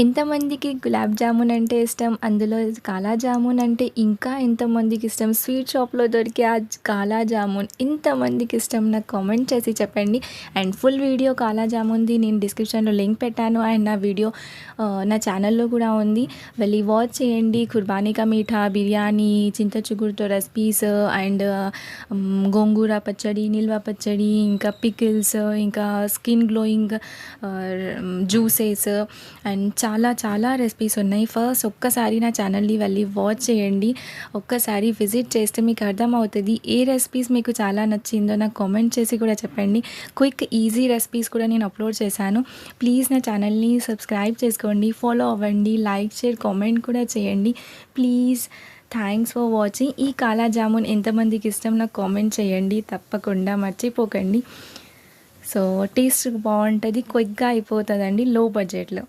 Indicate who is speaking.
Speaker 1: ఎంతమందికి గులాబ్ జామున్ అంటే ఇష్టం? అందులో కాలా జామున్ అంటే ఇంకా ఎంతమందికి ఇష్టం? స్వీట్ షాప్‌లో దొరికే ఆ కాలా జామున్ ఎంతమందికి ఇష్టం? నాకు కామెంట్ చేసి చెప్పండి. అండ్ ఫుల్ వీడియో కాలా జామున్‌ది నేను డిస్క్రిప్షన్‌లో లింక్ పెట్టాను. అండ్ నా వీడియో నా ఛానల్‌లో కూడా ఉంది. వెళ్ళి వాచ్ చేయండి. కుర్బానీ కా మీఠా, బిర్యానీ, చింత చిగురుతో రెసిపీస్ అండ్ గోంగూర పచ్చడి, నిల్వ పచ్చడి, ఇంకా పికిల్స్, ఇంకా స్కిన్ గ్లోయింగ్ జ్యూసెస్ అండ్ చాలా చాలా రెసిపీస్ ఉన్నాయి. ఫస్ట్ ఒక్కసారి నా ఛానల్ని వెళ్ళి వాచ్ చేయండి. ఒక్కసారి విజిట్ చేస్తే మీకు అర్థమవుతుంది ఏ రెసిపీస్ మీకు చాలా నచ్చిందో నాకు కామెంట్ చేసి కూడా చెప్పండి. క్విక్ ఈజీ రెసిపీస్ కూడా నేను అప్లోడ్ చేశాను. ప్లీజ్ నా ఛానల్ని సబ్స్క్రైబ్ చేసుకోండి, ఫాలో అవ్వండి, లైక్ షేర్ కామెంట్ కూడా చేయండి ప్లీజ్. Thanks for watching. ఈ కాలా జామున్ ఎంతమందికి ఇష్టం నాకు కామెంట్ చేయండి తప్పకుండా, మర్చిపోకండి. సో టేస్ట్ బాగుంటుంది, క్విక్గా అయిపోతుందండి, లో బడ్జెట్లో.